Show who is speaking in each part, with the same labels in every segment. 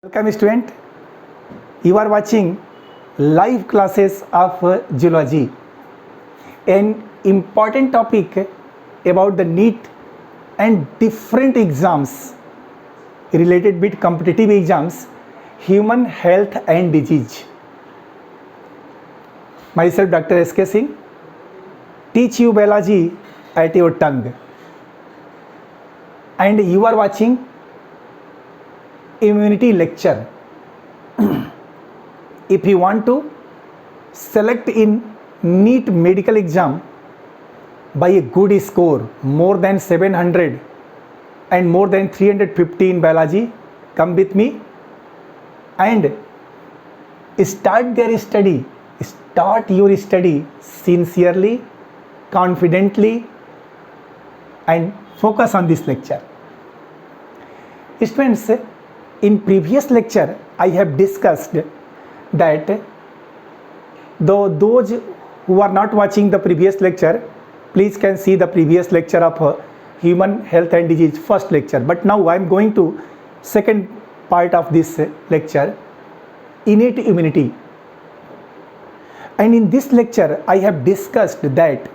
Speaker 1: Welcome student, you are watching live classes of geology. An important topic about the NEET and different exams related with competitive exams, human health and disease. Myself Dr. S.K. Singh, teach you biology at your tongue. And you are watching immunity lecture. If you want to select in NEET medical exam by a good score, more than 700 and more than 350 in biology, come with me and start your study sincerely, confidently, and focus on this lecture. Students, in previous lecture, I have discussed that those who are not watching the previous lecture, please can see the previous lecture of human health and disease, first lecture. But now I am going to second part of this lecture, innate immunity. And in this lecture, I have discussed that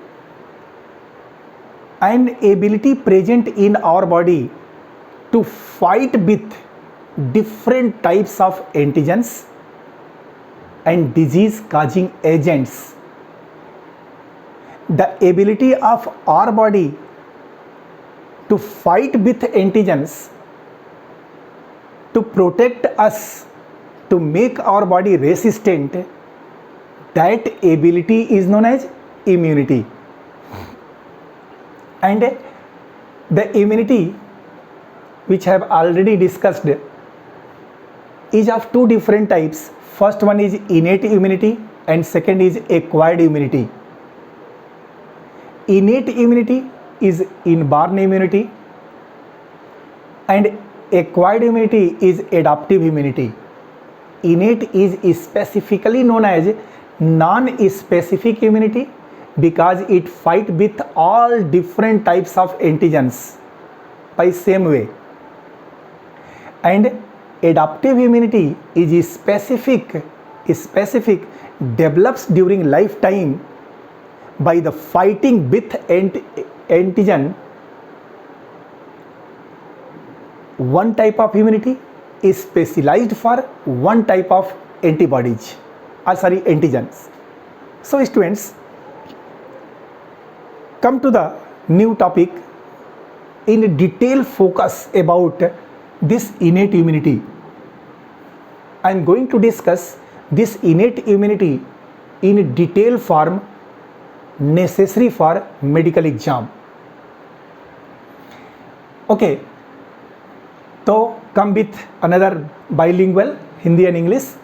Speaker 1: an ability present in our body to fight with different types of antigens and disease causing agents. The ability of our body to fight with antigens, to protect us, to make our body resistant, that ability is known as immunity. And the immunity which I have already discussed is of two different types. First one is innate immunity and second is acquired immunity. Innate immunity is inborn immunity and acquired immunity is adaptive immunity. Innate is specifically known as non-specific immunity because it fights with all different types of antigens by same way. And adaptive immunity is specific develops during lifetime by the fighting with antigen. One type of immunity is specialized for one type of antibodies antigens. So students, come to the new topic in detail focus about this innate immunity. I am going to discuss this innate immunity in detail form necessary for medical exam. Okay, तो come with another bilingual Hindi and English.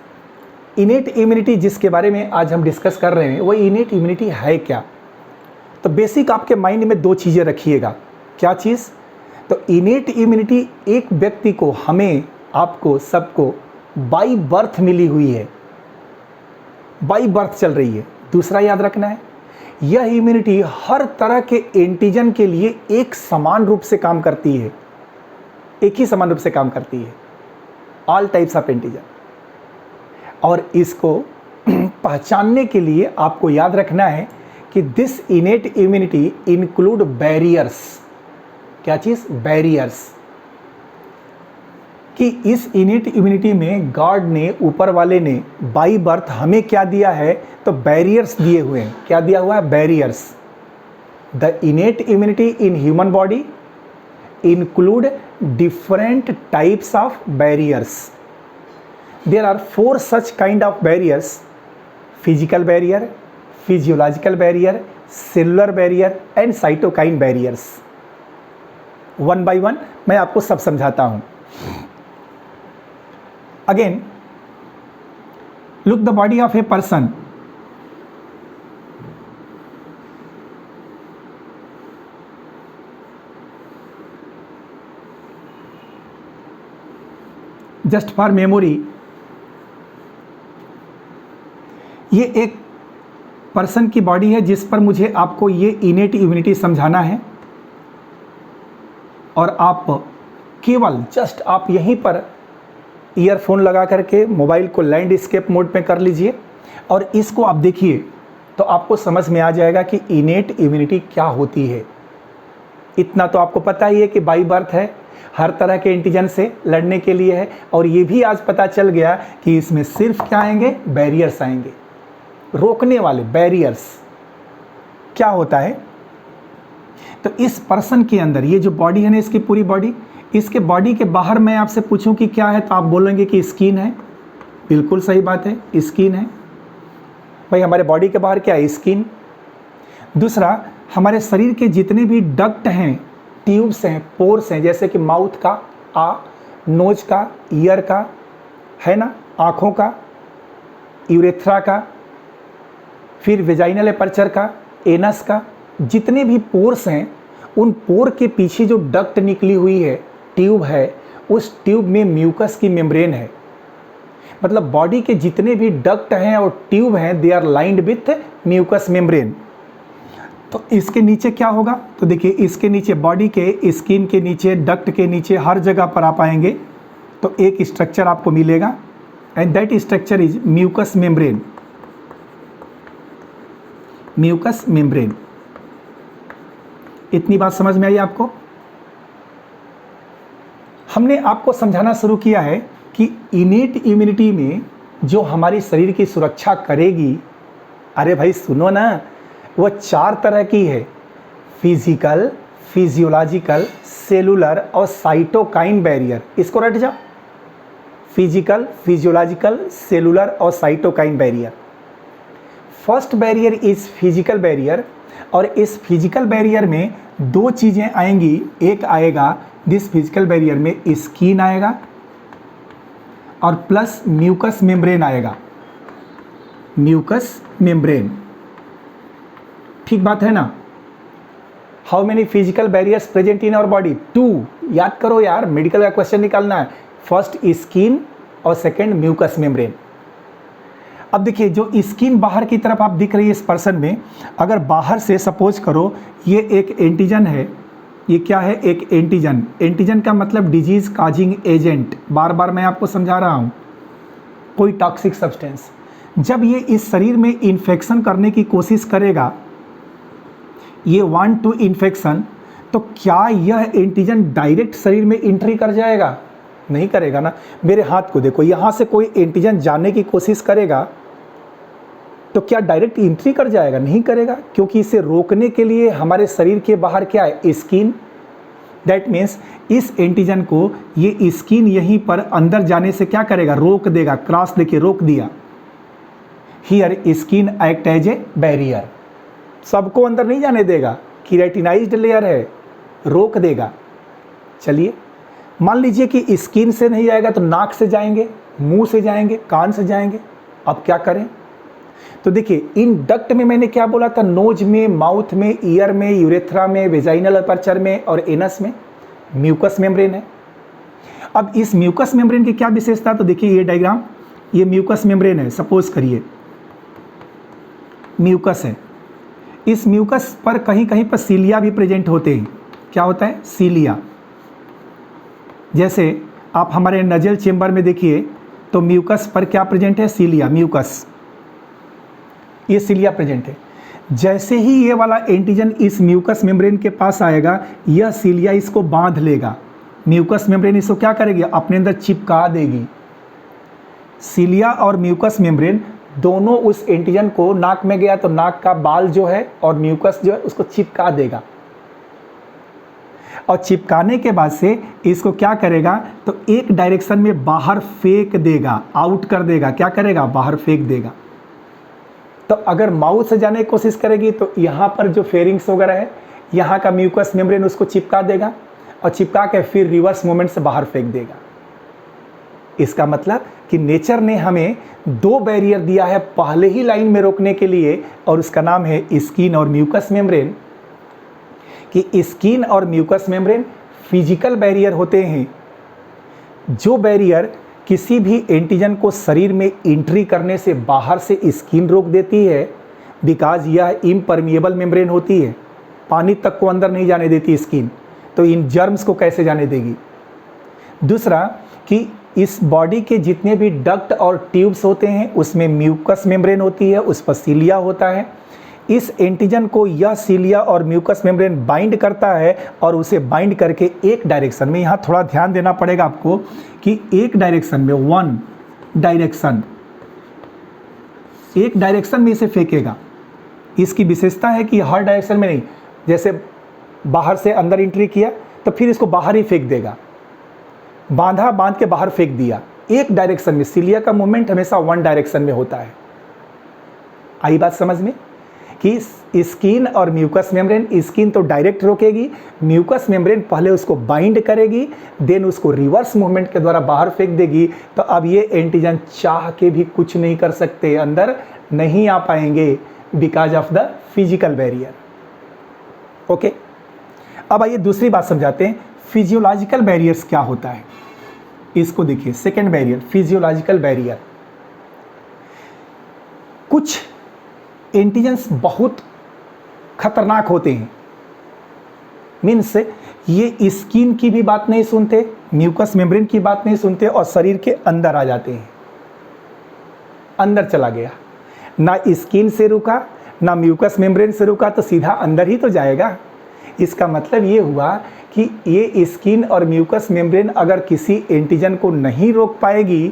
Speaker 1: Innate immunity जिसके बारे में आज हम discuss कर रहे हैं वो इनेट इम्यूनिटी है क्या. तो बेसिक आपके माइंड में दो चीज़ें रखिएगा. क्या चीज़? तो इनेट इम्यूनिटी एक व्यक्ति को, हमें, आपको, सबको बाई बर्थ मिली हुई है, बाई बर्थ चल रही है. दूसरा याद रखना है, यह इम्यूनिटी हर तरह के एंटीजन के लिए एक समान रूप से काम करती है, एक ही समान रूप से काम करती है, ऑल टाइप्स ऑफ एंटीजन. और इसको पहचानने के लिए आपको याद रखना है कि this innate immunity include barriers. क्या चीज़? बैरियर्स. कि इस इनेट इम्यूनिटी में गॉड ने, ऊपर वाले ने बाई बर्थ हमें क्या दिया है? तो बैरियर्स दिए हुए हैं. क्या दिया हुआ है? Barriers. The innate immunity in human body include different types of barriers. There are 4 such kind of barriers: physical barrier, physiological barrier, cellular barrier and cytokine barriers. One by one मैं आपको सब समझाता हूँ. Again, look the body of a person. Just for memory, ये एक person की body है जिस पर मुझे आपको ये इनेट इम्यूनिटी समझाना है. और आप केवल जस्ट आप यहीं पर ईयरफोन लगा करके मोबाइल को लैंडस्केप मोड पे कर लीजिए और इसको आप देखिए तो आपको समझ में आ जाएगा कि इनेट इम्यूनिटी क्या होती है। इतना तो आपको पता ही है कि बाई बर्थ है, हर तरह के एंटीजन से लड़ने के लिए है, और ये भी आज पता चल गया कि इसमें सिर्फ क्या आएंगे, बैरियर्स आएंगे, रोकने वाले बैरियर्स। क्या होता है, तो इस पर्सन के अंदर ये जो बॉडी है ना, इसकी पूरी बॉडी, इसके बॉडी के बाहर मैं आपसे पूछूं कि क्या है तो आप बोलेंगे कि स्किन है। बिल्कुल सही बात है, स्किन है। भाई हमारे बॉडी के बाहर क्या है, स्किन। दूसरा, हमारे शरीर के जितने भी डक्ट हैं, ट्यूब्स हैं, पोर्स हैं, जैसे कि माउथ का, नोज का, ईयर का, है ना, आँखों का, यूरेथ्रा का, फिर वेजाइनल एपर्चर का, एनस का, जितने भी पोर्स हैं, उन पोर के पीछे जो डक्ट निकली हुई है, ट्यूब है, उस ट्यूब में म्यूकस की मेम्ब्रेन है। मतलब बॉडी के जितने भी डक्ट हैं और ट्यूब हैं, they are lined with mucus membrane. तो इसके नीचे क्या होगा, तो देखिए इसके नीचे, बॉडी के स्किन के नीचे, डक्ट के नीचे, हर जगह पर आप आएंगे तो एक स्ट्रक्चर आपको मिलेगा, and that structure is mucus membrane. Mucus membrane. इतनी बात समझ में आई आपको? हमने आपको समझाना शुरू किया है कि इनेट इम्यूनिटी में जो हमारी शरीर की सुरक्षा करेगी, अरे भाई सुनो ना, वो 4 तरह की है, फिजिकल, फिजियोलॉजिकल, सेलुलर और साइटोकाइन बैरियर। इसको रट जा, फिजिकल, फिजियोलॉजिकल, सेलुलर और cytokine barrier. First barrier is physical barrier, और इस फिजिकल बैरियर में 2 चीज़ें आएंगी। एक आएगा, दिस फिजिकल बैरियर में स्किन आएगा और प्लस म्यूकस मेम्ब्रेन आएगा। म्यूकस मेम्ब्रेन, ठीक बात है ना? How many physical barriers present in our body? 2। याद करो यार, मेडिकल का क्वेश्चन निकालना है। फर्स्ट स्किन और सेकंड म्यूकस मेम्ब्रेन। अब देखिए, जो स्किन बाहर की तरफ आप दिख रही है इस पर्सन में, अगर बाहर से सपोज करो ये एक एंटीजन है, ये क्या है, एक एंटीजन। एंटीजन का मतलब डिजीज काजिंग एजेंट, बार बार मैं आपको समझा रहा हूँ, कोई टॉक्सिक सब्सटेंस। जब ये इस शरीर में इन्फेक्शन करने की कोशिश करेगा, ये वांट टू इन्फेक्शन, तो क्या यह एंटीजन डायरेक्ट शरीर में एंट्री कर जाएगा? नहीं करेगा ना। मेरे हाथ को देखो, यहाँ से कोई एंटीजन जाने की कोशिश करेगा तो क्या डायरेक्ट एंट्री कर जाएगा? नहीं करेगा, क्योंकि इसे रोकने के लिए हमारे शरीर के बाहर क्या है, स्किन। दैट मीन्स इस एंटीजन को ये स्किन यहीं पर अंदर जाने से क्या करेगा, रोक देगा। क्रॉस देखिए, रोक दिया। Here skin act as a barrier, सबको अंदर नहीं जाने देगा, केराटिनाइज्ड लेयर है, रोक देगा। चलिए, मान लीजिए कि स्किन से नहीं जाएगा तो नाक से जाएंगे, मुंह से जाएंगे, कान से जाएंगे। अब क्या करें? तो देखिए, इन डक्ट में मैंने क्या बोला था, नोज में, माउथ में, ईयर में, यूरेथ्रा में, वेजाइनल एपर्चर में और एनस में म्यूकस मेम्ब्रेन है। अब इस म्यूकस मेम्ब्रेन की क्या विशेषता, तो देखिए ये डायग्राम, ये म्यूकस मेम्ब्रेन है। सपोज करिए म्यूकस है, इस म्यूकस पर कहीं कहीं पर सीलिया भी प्रेजेंट होते हैं। क्या होता है, सीलिया। जैसे आप हमारे नजल चेंबर में देखिए तो म्यूकस पर क्या प्रेजेंट है, सीलिया, म्यूकस, ये सीलिया प्रेजेंट है। जैसे ही ये वाला एंटीजन इस म्यूकस मेम्ब्रेन के पास आएगा, यह सीलिया इसको बांध लेगा। म्यूकस मेम्ब्रेन इसको क्या करेगी, अपने अंदर चिपका देगी। सीलिया और म्यूकस मेम्ब्रेन दोनों उस एंटीजन को, नाक में गया तो नाक का बाल जो है और म्यूकस जो है उसको चिपका देगा, और चिपकाने के बाद से इसको क्या करेगा, तो एक डायरेक्शन में बाहर फेंक देगा, आउट कर देगा। क्या करेगा, बाहर फेंक देगा। तो अगर माउथ से जाने की कोशिश करेगी तो यहाँ पर जो फेरिंग्स वगैरह है, यहाँ का म्यूकस मेम्ब्रेन उसको चिपका देगा और चिपका के फिर रिवर्स मूवमेंट से बाहर फेंक देगा। इसका मतलब कि नेचर ने हमें 2 बैरियर दिया है पहले ही लाइन में रोकने के लिए, और उसका नाम है स्किन और म्यूकस मेम्ब्रेन। कि स्किन और म्यूकस मेम्ब्रेन फिजिकल बैरियर होते हैं, जो बैरियर किसी भी एंटीजन को शरीर में एंट्री करने से बाहर से स्किन रोक देती है, बिकॉज यह इम्परमिएबल मेम्ब्रेन होती है, पानी तक को अंदर नहीं जाने देती स्किन, तो इन जर्म्स को कैसे जाने देगी। दूसरा कि इस बॉडी के जितने भी डक्ट और ट्यूब्स होते हैं उसमें म्यूकस मेम्ब्रेन होती है, उस पर सीलिया होता है। इस एंटीजन को यह सीलिया और म्यूकस मेम्ब्रेन बाइंड करता है और उसे बाइंड करके एक डायरेक्शन में, यहाँ थोड़ा ध्यान देना पड़ेगा आपको कि एक डायरेक्शन में, एक डायरेक्शन में इसे फेंकेगा। इसकी विशेषता है कि हर डायरेक्शन में नहीं, जैसे बाहर से अंदर एंट्री किया तो फिर इसको बाहर ही फेंक देगा, बांध के बाहर फेंक दिया, एक डायरेक्शन में। सीलिया का मूवमेंट हमेशा वन डायरेक्शन में होता है। आई बात समझ में कि स्किन और म्यूकस मेम्ब्रेन, स्किन तो डायरेक्ट रोकेगी, म्यूकस मेम्ब्रेन पहले उसको बाइंड करेगी, देन उसको रिवर्स मूवमेंट के द्वारा बाहर फेंक देगी। तो अब ये एंटीजन चाह के भी कुछ नहीं कर सकते, अंदर नहीं आ पाएंगे because of the physical barrier. Okay, अब आइए दूसरी बात समझाते हैं, फिजियोलॉजिकल बैरियर्स क्या होता है। इसको देखिए, सेकेंड बैरियर फिजियोलॉजिकल बैरियर। कुछ एंटीजन्स बहुत खतरनाक होते हैं, मीन्स ये स्किन की भी बात नहीं सुनते, म्यूकस मेम्ब्रेन की बात नहीं सुनते और शरीर के अंदर आ जाते हैं। अंदर चला गया, ना स्किन से रुका ना म्यूकस मेम्ब्रेन से रुका, तो सीधा अंदर ही तो जाएगा। इसका मतलब ये हुआ कि ये स्किन और म्यूकस मेम्ब्रेन अगर किसी एंटीजन को नहीं रोक पाएगी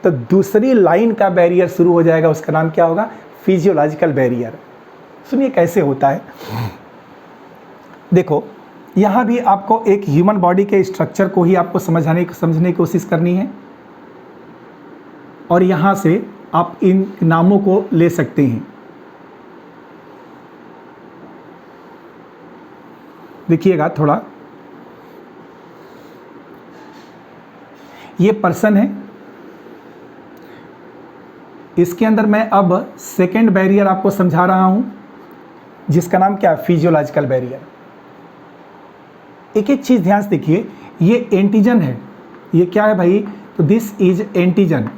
Speaker 1: तो दूसरी लाइन का बैरियर शुरू हो जाएगा, उसका नाम क्या होगा, फिजियोलॉजिकल बैरियर। सुनिए कैसे होता है। देखो यहाँ भी आपको एक ह्यूमन बॉडी के स्ट्रक्चर को ही आपको समझने की कोशिश करनी है और यहाँ से आप इन नामों को ले सकते हैं। देखिएगा थोड़ा, ये पर्सन है, इसके अंदर मैं अब सेकेंड बैरियर आपको समझा रहा हूं जिसका नाम क्या है, फिजियोलॉजिकल बैरियर। एक एक चीज ध्यान से देखिए, ये एंटीजन है, ये क्या है भाई, तो दिस इज एंटीजन।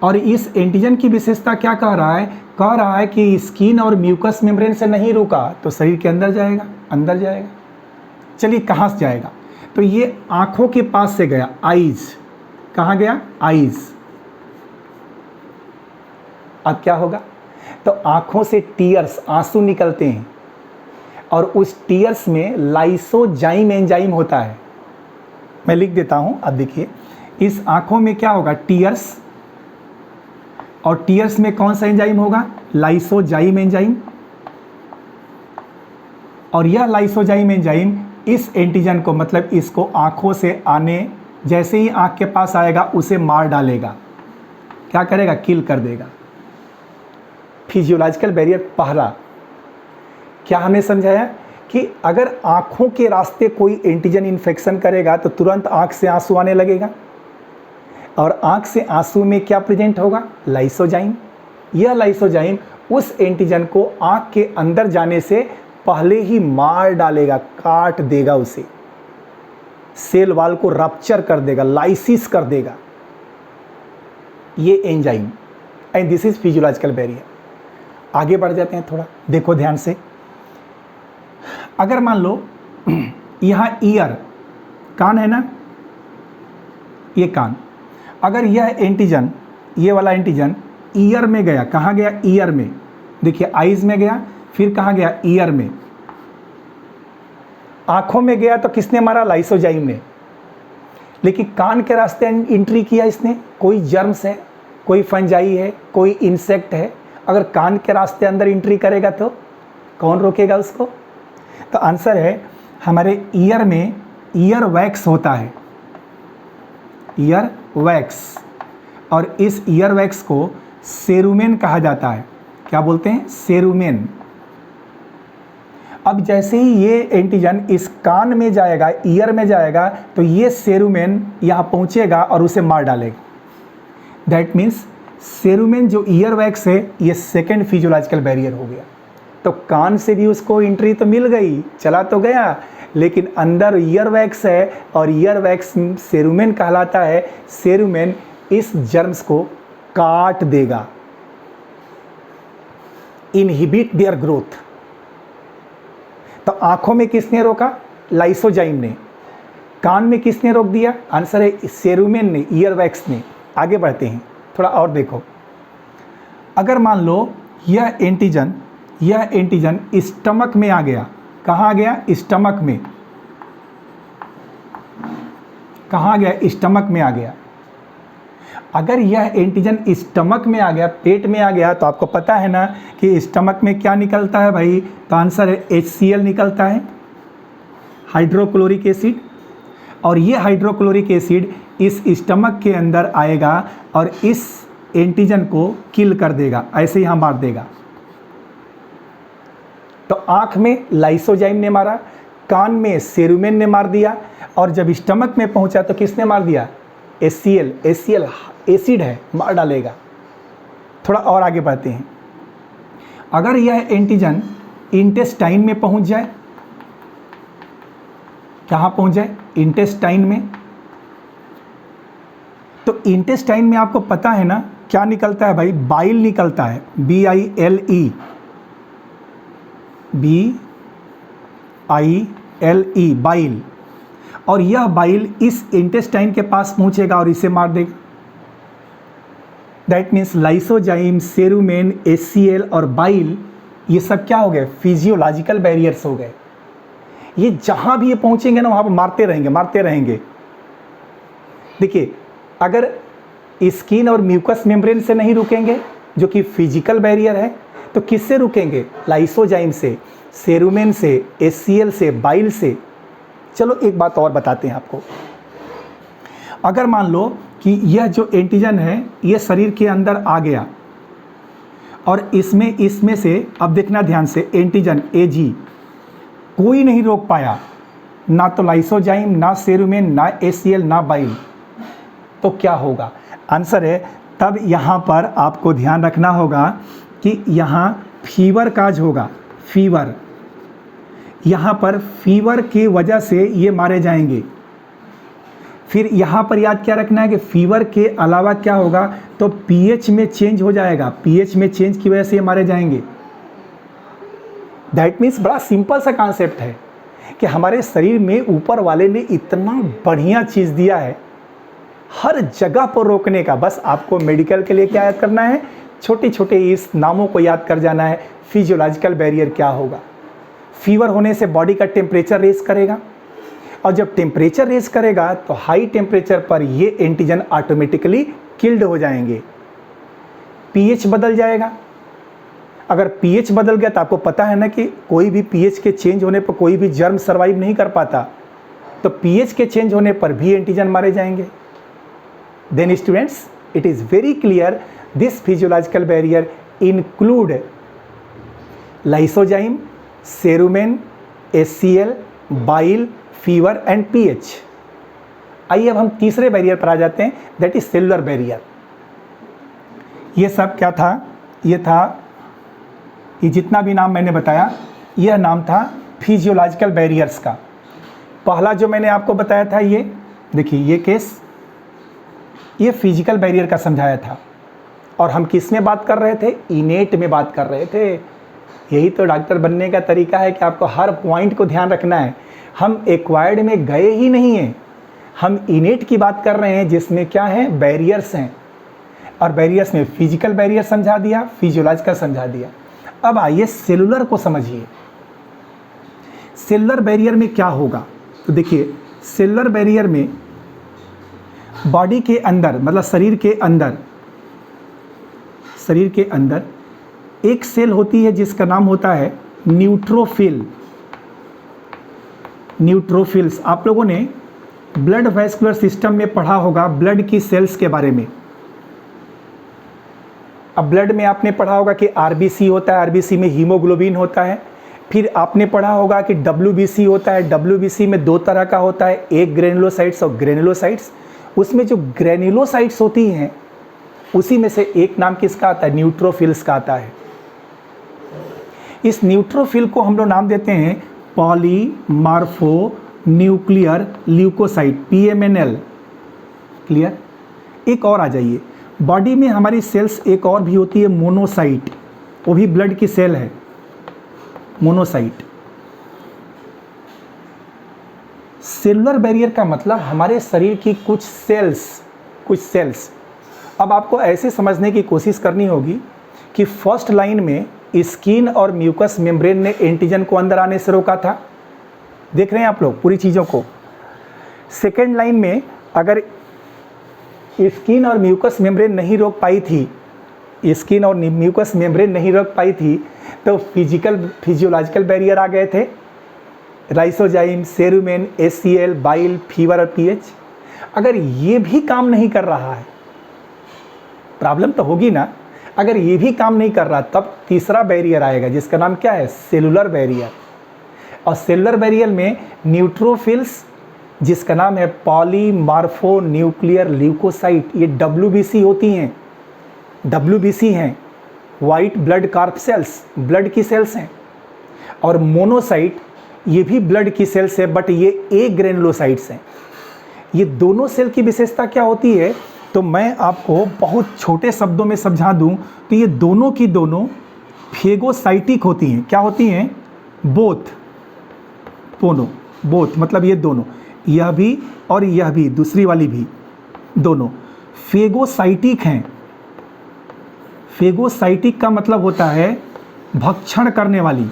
Speaker 1: और इस एंटीजन की विशेषता क्या कह रहा है, कह रहा है कि स्किन और म्यूकस मेम्ब्रेन से नहीं रुका तो शरीर के अंदर जाएगा, अंदर जाएगा। चलिए कहाँ से जाएगा, तो ये आंखों के पास से गया, आईज, कहाँ गया, आईज। अब क्या होगा, तो आंखों से टीयर्स, आंसू निकलते हैं और उस टीयर्स में लाइसोजाइम एंजाइम होता है। मैं लिख देता हूं, अब देखिए, इस आंखों में क्या होगा, टीयर्स, और टीयर्स में कौन सा एंजाइम होगा, लाइसोजाइम एंजाइम। और यह लाइसोजाइम एंजाइम इस एंटीजन को, मतलब इसको आंखों से आने, जैसे ही आंख के पास आएगा उसे मार डालेगा, क्या करेगा, किल कर देगा। फिजियोलॉजिकल बैरियर पहला क्या हमने समझाया कि अगर आंखों के रास्ते कोई एंटीजन इन्फेक्शन करेगा तो तुरंत आंख से आंसू आने लगेगा, और आंख से आंसू में क्या प्रेजेंट होगा, लाइसोजाइम। यह लाइसोजाइम उस एंटीजन को आंख के अंदर जाने से पहले ही मार डालेगा, काट देगा, उसे सेल वाल को रप्चर कर देगा, लाइसिस कर देगा, ये enzyme. And this is physiological barrier. आगे बढ़ जाते हैं थोड़ा, देखो ध्यान से। अगर मान लो यहाँ ईयर, कान है ना, ये कान, अगर यह एंटीजन, ये वाला एंटीजन ईयर में गया, कहाँ गया, ईयर में, देखिए आईज में गया, फिर कहाँ गया, ईयर में। आंखों में गया तो किसने मारा, लाइसोजाइम ने। लेकिन कान के रास्ते एंट्री किया इसने, कोई जर्म्स है, कोई फंजाई है, कोई इंसेक्ट है, अगर कान के रास्ते अंदर एंट्री करेगा तो कौन रोकेगा उसको। तो आंसर है हमारे ईयर में ईयर वैक्स होता है, ईयर वैक्स, और इस ईयर वैक्स को सेरुमेन कहा जाता है। क्या बोलते हैं, सेरुमेन। अब जैसे ही ये एंटीजन इस कान में जाएगा, ईयर में जाएगा, तो ये सेरुमेन यहाँ पहुँचेगा और उसे मार डालेगा। दैट मीन्स सेरुमेन जो ईयर वैक्स है, ये सेकेंड फिजियोलॉजिकल बैरियर हो गया। तो कान से भी उसको एंट्री तो मिल गई, चला तो गया, लेकिन अंदर ईयर वैक्स है और ईयर वैक्स सेरुमेन कहलाता है। सेरुमेन इस जर्म्स को काट देगा, इनहिबिट देयर ग्रोथ। तो आंखों में किसने रोका, लाइसोजाइम ने। कान में किसने रोक दिया? आंसर है सेरुमेन ने, ईयरवैक्स ने। आगे बढ़ते हैं, थोड़ा और देखो। अगर मान लो यह एंटीजन स्टमक में आ गया। कहाँ आ गया? स्टमक में। कहाँ आ गया? स्टमक में आ गया। अगर यह एंटीजन स्टमक में आ गया, पेट में आ गया, तो आपको पता है ना कि स्टमक में क्या निकलता है भाई? तो आंसर है HCl निकलता है, हाइड्रोक्लोरिक एसिड। और ये हाइड्रोक्लोरिक एसिड इस स्टमक के अंदर आएगा और इस एंटीजन को किल कर देगा, ऐसे ही मार देगा। तो आंख में लाइसोजाइम ने मारा, कान में सेरुमेन ने मार दिया, और जब स्टमक में पहुंचा तो किसने मार दिया? HCl एसिड है, मार डालेगा। थोड़ा और आगे बढ़ते हैं। अगर यह एंटीजन इंटेस्टाइन में पहुंच जाए, कहाँ पहुंच जाए? इंटेस्टाइन में। तो इंटेस्टाइन में आपको पता है ना क्या निकलता है भाई? बाइल निकलता है, BILE, बाइल। और यह बाइल इस इंटेस्टाइन के पास पहुंचेगा और इसे मार देगा। That means lysozyme, cerumen, HCl और बाइल, ये सब क्या हो गए? फिजियोलॉजिकल बैरियर्स हो गए। ये जहां भी ये पहुंचेंगे ना, वहां पर मारते रहेंगे। देखिए, अगर स्किन और म्यूकस मेम्ब्रेन से नहीं रुकेंगे, जो कि फिजिकल बैरियर है, तो किससे रुकेंगे? लाइसोजाइम से, सेरुमेन से, HCl से, बाइल से। चलो एक बात और बताते हैं आपको। अगर मान लो कि यह जो एंटीजन है ये शरीर के अंदर आ गया, और इसमें से, अब देखना ध्यान से, एंटीजन AG कोई नहीं रोक पाया, ना तो लाइसोजाइम, ना सेरुमेन, ना HCl, ना बाइल, तो क्या होगा? आंसर है, तब यहाँ पर आपको ध्यान रखना होगा कि यहाँ फीवर काज होगा, फीवर। यहाँ पर फीवर की वजह से ये मारे जाएंगे। फिर यहाँ पर याद क्या रखना है कि फीवर के अलावा क्या होगा? तो pH में चेंज हो जाएगा, pH में चेंज की वजह से ये मारे जाएंगे। दैट मीन्स बड़ा सिंपल सा कॉन्सेप्ट है कि हमारे शरीर में ऊपर वाले ने इतना बढ़िया चीज़ दिया है हर जगह पर रोकने का। बस आपको मेडिकल के लिए क्या याद करना है? छोटे छोटे इस नामों को याद कर जाना है। फिजियोलॉजिकल बैरियर क्या होगा? फीवर होने से बॉडी का टेम्परेचर रेज करेगा, और जब टेम्परेचर रेज करेगा तो हाई टेम्परेचर पर ये एंटीजन ऑटोमेटिकली किल्ड हो जाएंगे। pH बदल जाएगा। अगर pH बदल गया तो आपको पता है ना कि कोई भी pH के चेंज होने पर कोई भी जर्म सर्वाइव नहीं कर पाता, तो pH के चेंज होने पर भी एंटीजन मारे जाएंगे। Then students, it is very clear this physiological barrier include lysozyme, cerumen, HCl, bile, fever and pH। आइए अब हम तीसरे बैरियर पर आ जाते हैं, दैट इज सेलुलर बैरियर। ये सब क्या था? ये जितना भी नाम मैंने बताया, यह नाम था फिजियोलॉजिकल बैरियर्स का। पहला जो मैंने आपको बताया था, ये देखिए, ये केस, ये फिजिकल बैरियर का समझाया था। और हम किस में बात कर रहे थे? इनेट में बात कर रहे थे। यही तो डॉक्टर बनने का तरीका है कि आपको हर पॉइंट को ध्यान रखना है। हम एक्वायर्ड में गए ही नहीं हैं, हम इनेट की बात कर रहे हैं, जिसमें क्या है? बैरियर्स हैं। और बैरियर्स में फिजिकल बैरियर समझा दिया, फिजियोलॉजिकल समझा दिया। अब आइए सेलुलर को समझिए। सेलुलर बैरियर में क्या होगा? तो देखिए, सेलुलर बैरियर में बॉडी के अंदर, मतलब शरीर के अंदर एक सेल होती है जिसका नाम होता है न्यूट्रोफिल। न्यूट्रोफिल्स, आप लोगों ने ब्लड वैस्कुलर सिस्टम में पढ़ा होगा ब्लड की सेल्स के बारे में। अब ब्लड में आपने पढ़ा होगा कि RBC होता है, RBC में हीमोग्लोबिन होता है। फिर आपने पढ़ा होगा कि WBC होता है, WBC में दो तरह का होता है, एक ग्रेनुलोसाइट्स और ग्रेनुलोसाइट्स। उसमें जो ग्रेनुलोसाइट्स होती हैं, उसी में से एक नाम किसका आता है? न्यूट्रोफिल्स का आता है। इस न्यूट्रोफिल को हम लोग नाम देते हैं पॉलीमार्फो न्यूक्लियर ल्यूकोसाइट, PMNL। क्लियर? एक और आ जाइए, बॉडी में हमारी सेल्स एक और भी होती है, मोनोसाइट। वो भी ब्लड की सेल है, मोनोसाइट। सेलुलर बैरियर का मतलब हमारे शरीर की कुछ सेल्स। अब आपको ऐसे समझने की कोशिश करनी होगी कि फर्स्ट लाइन में स्किन और म्यूकस मेम्ब्रेन ने एंटीजन को अंदर आने से रोका था, देख रहे हैं आप लोग पूरी चीज़ों को। सेकेंड लाइन में अगर स्किन और म्यूकस मेम्ब्रेन नहीं रोक पाई थी, स्किन और म्यूकस मेम्ब्रेन नहीं रोक पाई थी, तो फिजियोलॉजिकल बैरियर आ गए थे, lysozyme, cerumen, HCl, bile, fever और पीएच। अगर ये भी काम नहीं कर रहा है, प्रॉब्लम तो होगी ना। अगर ये भी काम नहीं कर रहा, तब तीसरा बैरियर आएगा जिसका नाम क्या है, सेलुलर बैरियर। और सेलुलर बैरियर में न्यूट्रोफिल्स, जिसका नाम है पॉलीमार्फो न्यूक्लियर ल्यूकोसाइट, ये WBC होती हैं, WBC हैं, white blood corp cells, blood की सेल्स हैं। और मोनोसाइट, ये भी ब्लड की सेल्स है, बट ये ए ग्रेनुलोसाइट्स हैं। ये दोनों सेल की विशेषता क्या होती है, तो मैं आपको बहुत छोटे शब्दों में समझा दूं तो ये दोनों की दोनों फेगोसाइटिक होती हैं। क्या होती हैं, बोथ मतलब ये दोनों, यह भी और यह भी, दूसरी वाली भी, दोनों फेगोसाइटिक हैं। फेगोसाइटिक का मतलब होता है भक्षण करने वाली।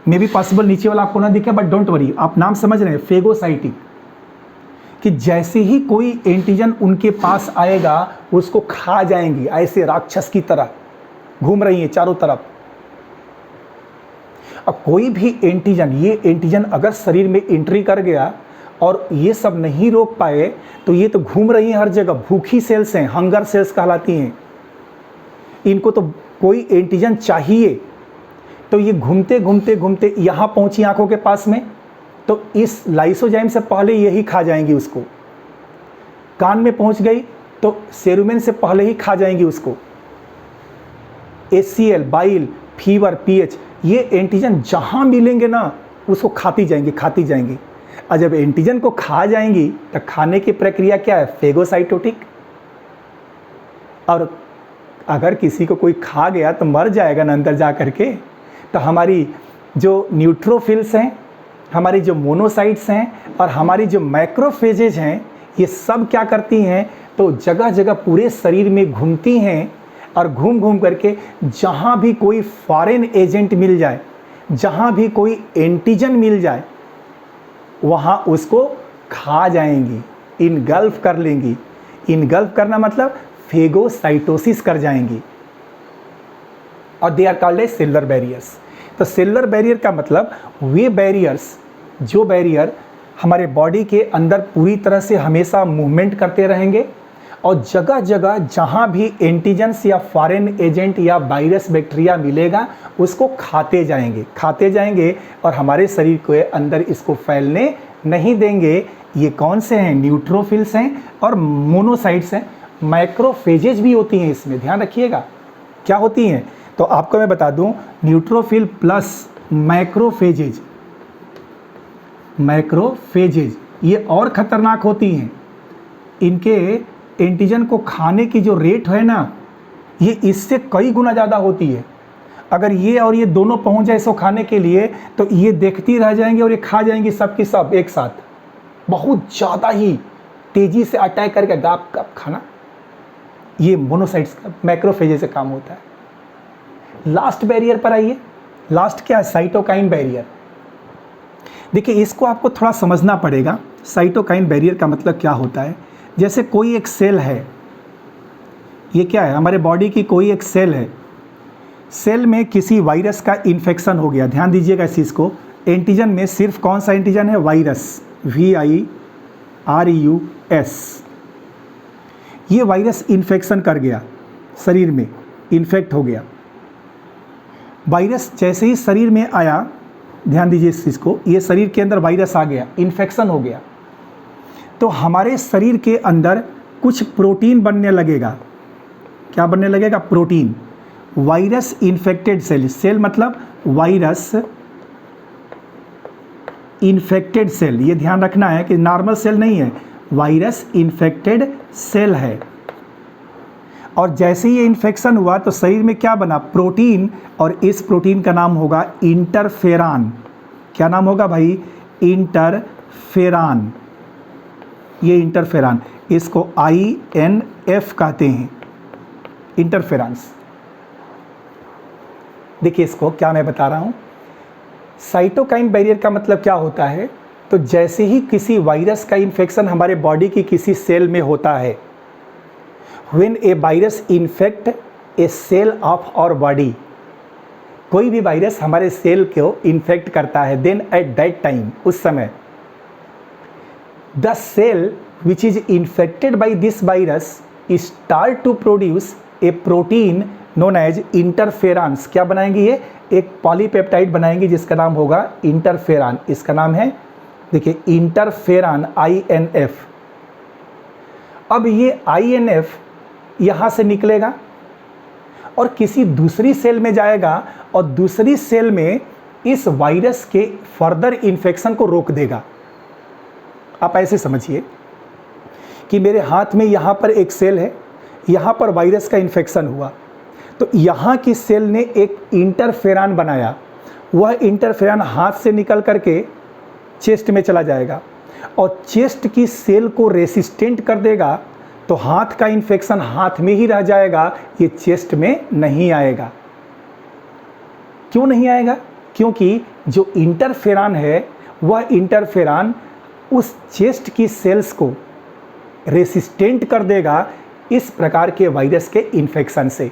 Speaker 1: मे बी पॉसिबल नीचे वाला आपको ना दिखे, बट डोंट वरी, आप नाम समझ रहे हैं, फेगोसाइटिक, कि जैसे ही कोई एंटीजन उनके पास आएगा उसको खा जाएंगी, ऐसे राक्षस की तरह घूम रही है चारों तरफ। अब कोई भी एंटीजन, ये एंटीजन अगर शरीर में एंट्री कर गया और ये सब नहीं रोक पाए, तो ये तो घूम रही हैं हर जगह, भूखी सेल्स हैं, हंगर सेल्स कहलाती हैं। इनको तो कोई एंटीजन चाहिए, तो ये घूमते घूमते घूमते यहाँ पहुँची आंखों के पास में, तो इस लाइसोजाइम से पहले यही खा जाएंगी उसको। कान में पहुँच गई तो सेरुमेन से पहले ही खा जाएंगी उसको। HCl, बाइल, फीवर, पीएच, ये एंटीजन जहाँ मिलेंगे ना उसको खाती जाएंगी। और जब एंटीजन को खा जाएंगी तो खाने की प्रक्रिया क्या है, फेगोसाइटोटिक। और अगर किसी को कोई खा गया तो मर जाएगा ना अंदर जा करके। तो हमारी जो न्यूट्रोफिल्स हैं, हमारी जो मोनोसाइट्स हैं और हमारी जो मैक्रोफेजेज हैं, ये सब क्या करती हैं, तो जगह जगह पूरे शरीर में घूमती हैं और घूम घूम करके जहाँ भी कोई फॉरेन एजेंट मिल जाए, जहाँ भी कोई एंटीजन मिल जाए, वहाँ उसको खा जाएंगी, इनगल्फ कर लेंगी। इनगल्फ करना मतलब फेगोसाइटोसिस कर जाएंगी, और they are called as cellular barriers. तो सेलुलर बैरियर का मतलब वे बैरियर्स, जो बैरियर हमारे बॉडी के अंदर पूरी तरह से हमेशा मूवमेंट करते रहेंगे और जगह जगह जहाँ भी एंटीजेंस या फॉरेन एजेंट या वायरस बैक्टीरिया मिलेगा उसको खाते जाएंगे और हमारे शरीर के अंदर इसको फैलने नहीं देंगे। ये कौन से हैं, न्यूट्रोफिल्स हैं और मोनोसाइट्स हैं। मैक्रोफेजेज भी होती हैं इसमें, ध्यान रखिएगा क्या होती हैं। तो आपको मैं बता दूं, न्यूट्रोफिल प्लस मैक्रोफेजेज ये और ख़तरनाक होती हैं। इनके एंटीजन को खाने की जो रेट है ना, ये इससे कई गुना ज़्यादा होती है। अगर ये और ये दोनों पहुंच जाए इसको खाने के लिए, तो ये देखती रह जाएंगी और ये खा जाएंगी सब की सब एक साथ, बहुत ज़्यादा ही तेज़ी से अटैक करके गाप खाना। ये मोनोसाइट्स का, मैक्रोफेजेज से काम होता है। लास्ट बैरियर पर आइए। लास्ट क्या है, साइटोकाइन बैरियर। देखिए इसको आपको थोड़ा समझना पड़ेगा। साइटोकाइन बैरियर का मतलब क्या होता है, जैसे कोई एक सेल है, ये क्या है, हमारे बॉडी की कोई एक सेल है, सेल में किसी वायरस का इन्फेक्शन हो गया। ध्यान दीजिएगा इस चीज़ को। एंटीजन में सिर्फ कौन सा एंटीजन है, वायरस, VIRUS। ये वायरस इन्फेक्शन कर गया, शरीर में इन्फेक्ट हो गया। वायरस जैसे ही शरीर में आया, ध्यान दीजिए इस चीज़ को, ये शरीर के अंदर वायरस आ गया, इन्फेक्शन हो गया, तो हमारे शरीर के अंदर कुछ प्रोटीन बनने लगेगा। क्या बनने लगेगा, प्रोटीन। वायरस इन्फेक्टेड सेल मतलब वायरस इन्फेक्टेड सेल, ये ध्यान रखना है कि नॉर्मल सेल नहीं है, वायरस इन्फेक्टेड सेल है। और जैसे ही ये इन्फेक्शन हुआ तो शरीर में क्या बना, प्रोटीन, और इस प्रोटीन का नाम होगा इंटरफेरॉन। क्या नाम होगा भाई, इंटरफेरान, ये इंटरफेरान, इसको INF कहते हैं, इंटरफेरांस। देखिए इसको क्या मैं बता रहा हूँ, साइटोकाइन बैरियर का मतलब क्या होता है, तो जैसे ही किसी वायरस का इन्फेक्शन हमारे बॉडी की किसी सेल में होता है, when a virus infect a cell of our body, कोई भी वायरस हमारे सेल को इन्फेक्ट करता है, देन एट दैट टाइम, उस समय the cell which is infected by this virus start to produce a protein known as interferons. क्या बनाएंगे ये, एक पॉलीपेप्टाइड बनाएंगे जिसका नाम होगा इंटरफेरान, इसका नाम है देखिए इंटरफेरान INF। अब ये INF यहाँ से निकलेगा और किसी दूसरी सेल में जाएगा और दूसरी सेल में इस वायरस के फर्दर इन्फेक्शन को रोक देगा। आप ऐसे समझिए कि मेरे हाथ में यहाँ पर एक सेल है, यहाँ पर वायरस का इन्फेक्शन हुआ, तो यहाँ की सेल ने एक इंटरफेरान बनाया, वह इंटरफेरान हाथ से निकल करके चेस्ट में चला जाएगा और चेस्ट की सेल को रेसिस्टेंट कर देगा, तो हाथ का इन्फेक्शन हाथ में ही रह जाएगा, ये चेस्ट में नहीं आएगा। क्यों नहीं आएगा, क्योंकि जो इंटरफेरान है वह इंटरफेरान उस चेस्ट की सेल्स को रेसिस्टेंट कर देगा इस प्रकार के वायरस के इन्फेक्शन से।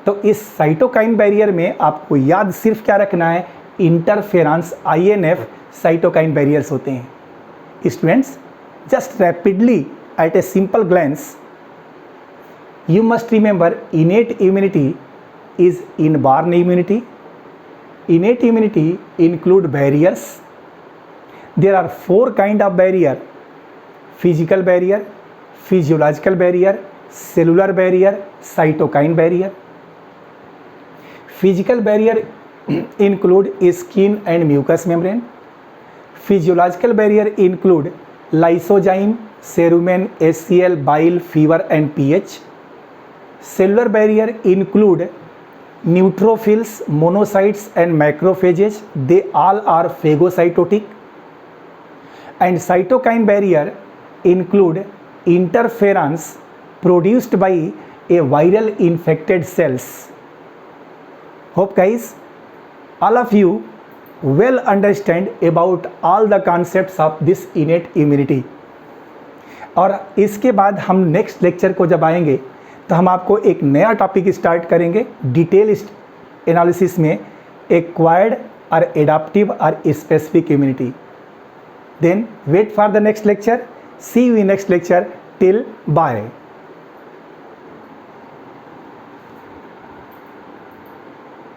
Speaker 1: तो इस साइटोकाइन बैरियर में आपको याद सिर्फ क्या रखना है, इंटरफेरेंस INF साइटोकाइन बैरियर्स होते हैं। Students, just rapidly at a simple glance you must remember innate immunity is inborn immunity. Innate immunity include barriers. There are 4 kind of barrier: physical barrier, physiological barrier, cellular barrier, cytokine barrier. Physical barrier include skin and mucous membrane. Physiological barrier include lysozyme, cerumen, HCl, bile, fever and pH. Cellular barrier include neutrophils, monocytes and macrophages. They all are phagocytotic. And cytokine barrier include interferons produced by a viral infected cells. Hope guys, all of you well understand about all the concepts of this innate immunity. और इसके बाद हम next lecture को जब आएंगे तो हम आपको एक नया टॉपिक स्टार्ट करेंगे डिटेल एनालिसिस में, एक्वायर्ड और एडाप्टिव और specific immunity. Then wait for the next lecture, see you in next lecture, till bye.